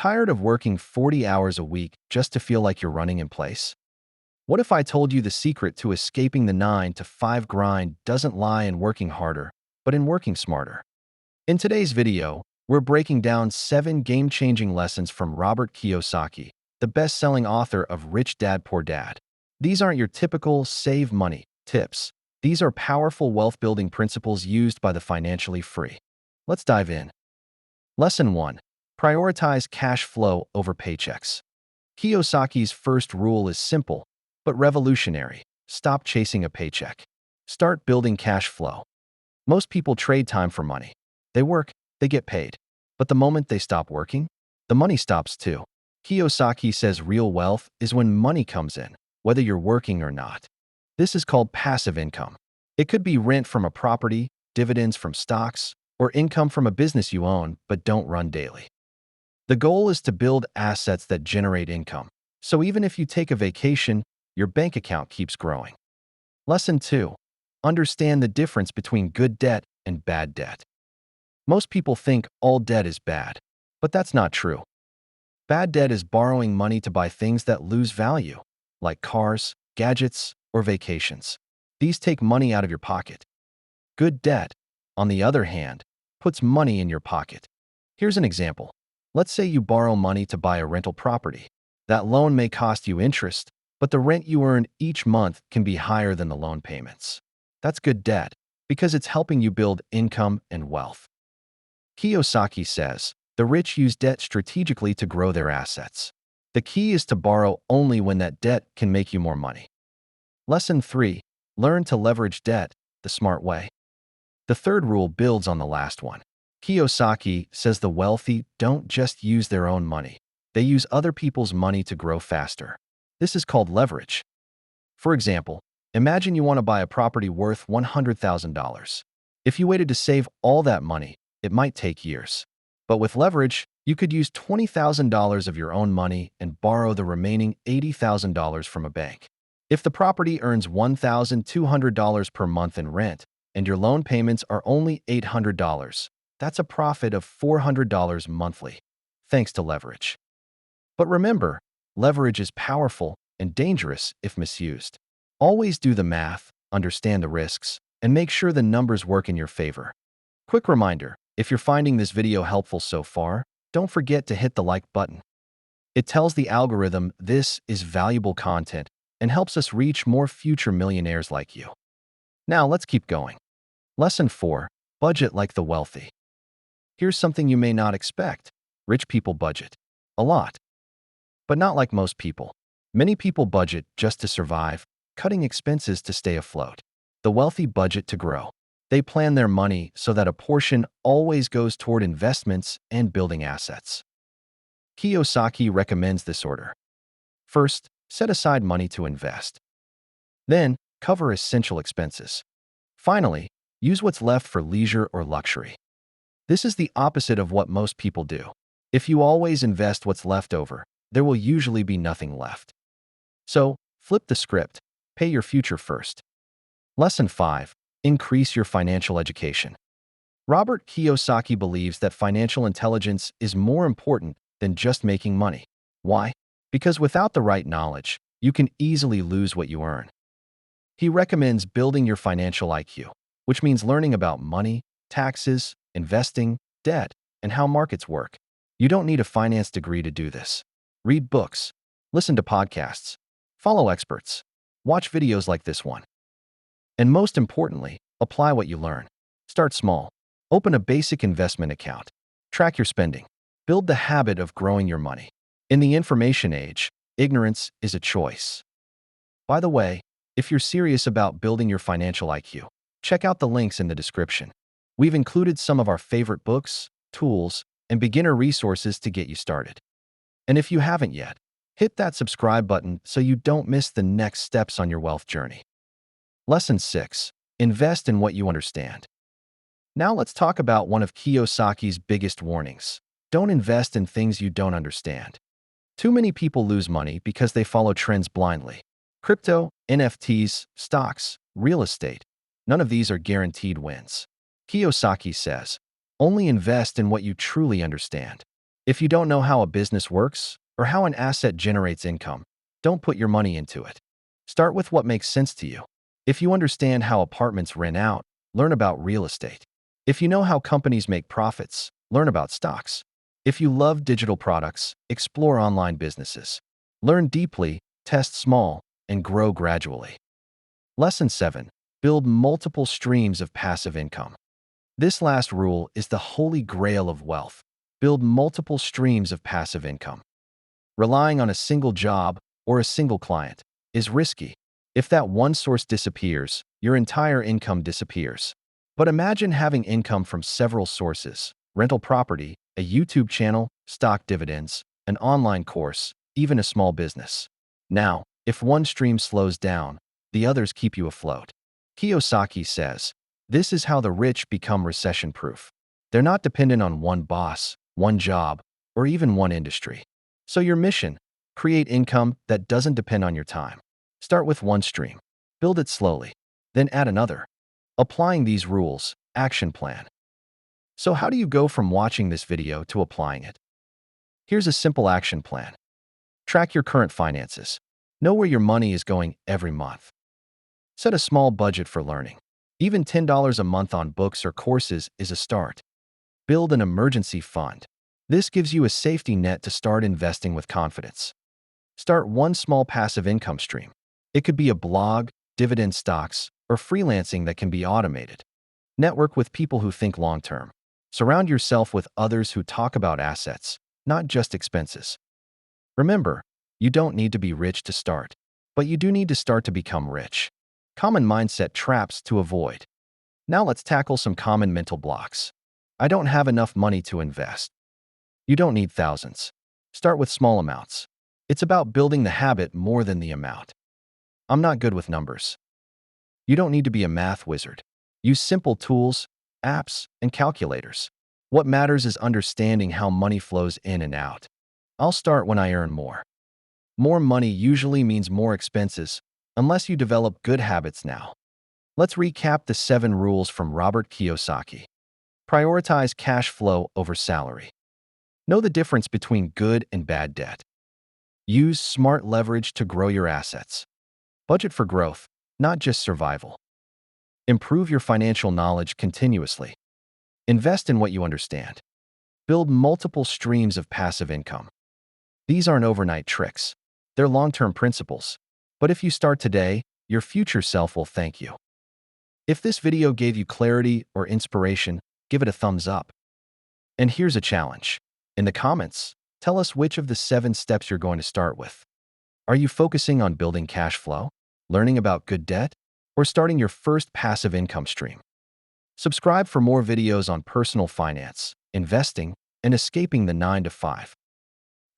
Tired of working 40 hours a week just to feel like you're running in place? What if I told you the secret to escaping the 9 to 5 grind doesn't lie in working harder, but in working smarter? In today's video, we're breaking down 7 game-changing lessons from Robert Kiyosaki, the best-selling author of Rich Dad Poor Dad. These aren't your typical save money tips. These are powerful wealth-building principles used by the financially free. Let's dive in. Lesson 1. Prioritize cash flow over paychecks. Kiyosaki's first rule is simple, but revolutionary. Stop chasing a paycheck. Start building cash flow. Most people trade time for money. They work, they get paid. But the moment they stop working, the money stops too. Kiyosaki says real wealth is when money comes in, whether you're working or not. This is called passive income. It could be rent from a property, dividends from stocks, or income from a business you own but don't run daily. The goal is to build assets that generate income, so even if you take a vacation, your bank account keeps growing. Lesson 2. Understand the difference between good debt and bad debt. Most people think all debt is bad, but that's not true. Bad debt is borrowing money to buy things that lose value, like cars, gadgets, or vacations. These take money out of your pocket. Good debt, on the other hand, puts money in your pocket. Here's an example. Let's say you borrow money to buy a rental property. That loan may cost you interest, but the rent you earn each month can be higher than the loan payments. That's good debt, because it's helping you build income and wealth. Kiyosaki says, the rich use debt strategically to grow their assets. The key is to borrow only when that debt can make you more money. Lesson 3. Learn to leverage debt the smart way. The third rule builds on the last one. Kiyosaki says the wealthy don't just use their own money. They use other people's money to grow faster. This is called leverage. For example, imagine you want to buy a property worth $100,000. If you waited to save all that money, it might take years. But with leverage, you could use $20,000 of your own money and borrow the remaining $80,000 from a bank. If the property earns $1,200 per month in rent and your loan payments are only $800, that's a profit of $400 monthly, thanks to leverage. But remember, leverage is powerful and dangerous if misused. Always do the math, understand the risks, and make sure the numbers work in your favor. Quick reminder, if you're finding this video helpful so far, don't forget to hit the like button. It tells the algorithm this is valuable content and helps us reach more future millionaires like you. Now let's keep going. Lesson 4. Budget like the wealthy. Here's something you may not expect. Rich people budget. A lot. But not like most people. Many people budget just to survive, cutting expenses to stay afloat. The wealthy budget to grow. They plan their money so that a portion always goes toward investments and building assets. Kiyosaki recommends this order. First, set aside money to invest. Then, cover essential expenses. Finally, use what's left for leisure or luxury. This is the opposite of what most people do. If you always invest what's left over, there will usually be nothing left. So, flip the script. Pay your future first. Lesson 5. Increase your financial education. Robert Kiyosaki believes that financial intelligence is more important than just making money. Why? Because without the right knowledge, you can easily lose what you earn. He recommends building your financial IQ, which means learning about money, taxes, investing, debt, and how markets work. You don't need a finance degree to do this. Read books, listen to podcasts, follow experts, watch videos like this one. And most importantly, apply what you learn. Start small. Open a basic investment account. Track your spending. Build the habit of growing your money. In the information age, ignorance is a choice. By the way, if you're serious about building your financial IQ, check out the links in the description. We've included some of our favorite books, tools, and beginner resources to get you started. And if you haven't yet, hit that subscribe button so you don't miss the next steps on your wealth journey. Lesson 6. Invest in what you understand. Now let's talk about one of Kiyosaki's biggest warnings. Don't invest in things you don't understand. Too many people lose money because they follow trends blindly. Crypto, NFTs, stocks, real estate. None of these are guaranteed wins. Kiyosaki says, only invest in what you truly understand. If you don't know how a business works or how an asset generates income, don't put your money into it. Start with what makes sense to you. If you understand how apartments rent out, learn about real estate. If you know how companies make profits, learn about stocks. If you love digital products, explore online businesses. Learn deeply, test small, and grow gradually. Lesson 7. Build multiple streams of passive income. This last rule is the holy grail of wealth. Build multiple streams of passive income. Relying on a single job or a single client is risky. If that one source disappears, your entire income disappears. But imagine having income from several sources: rental property, a YouTube channel, stock dividends, an online course, even a small business. Now, if one stream slows down, the others keep you afloat. Kiyosaki says, "This is how the rich become recession-proof. They're not dependent on one boss, one job, or even one industry." So your mission: create income that doesn't depend on your time. Start with one stream. Build it slowly. Then add another. Applying these rules, action plan. So how do you go from watching this video to applying it? Here's a simple action plan. Track your current finances. Know where your money is going every month. Set a small budget for learning. Even $10 a month on books or courses is a start. Build an emergency fund. This gives you a safety net to start investing with confidence. Start one small passive income stream. It could be a blog, dividend stocks, or freelancing that can be automated. Network with people who think long-term. Surround yourself with others who talk about assets, not just expenses. Remember, you don't need to be rich to start, but you do need to start to become rich. Common mindset traps to avoid. Now let's tackle some common mental blocks. I don't have enough money to invest. You don't need thousands. Start with small amounts. It's about building the habit more than the amount. I'm not good with numbers. You don't need to be a math wizard. Use simple tools, apps, and calculators. What matters is understanding how money flows in and out. I'll start when I earn more. More money usually means more expenses, unless you develop good habits now. Let's recap the 7 rules from Robert Kiyosaki. Prioritize cash flow over salary. Know the difference between good and bad debt. Use smart leverage to grow your assets. Budget for growth, not just survival. Improve your financial knowledge continuously. Invest in what you understand. Build multiple streams of passive income. These aren't overnight tricks. They're long-term principles. But if you start today, your future self will thank you. If this video gave you clarity or inspiration, give it a thumbs up. And here's a challenge. In the comments, tell us which of the 7 steps you're going to start with. Are you focusing on building cash flow, learning about good debt, or starting your first passive income stream? Subscribe for more videos on personal finance, investing, and escaping the 9 to 5.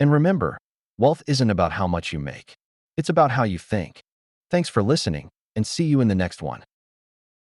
And remember, wealth isn't about how much you make. It's about how you think. Thanks for listening, and see you in the next one.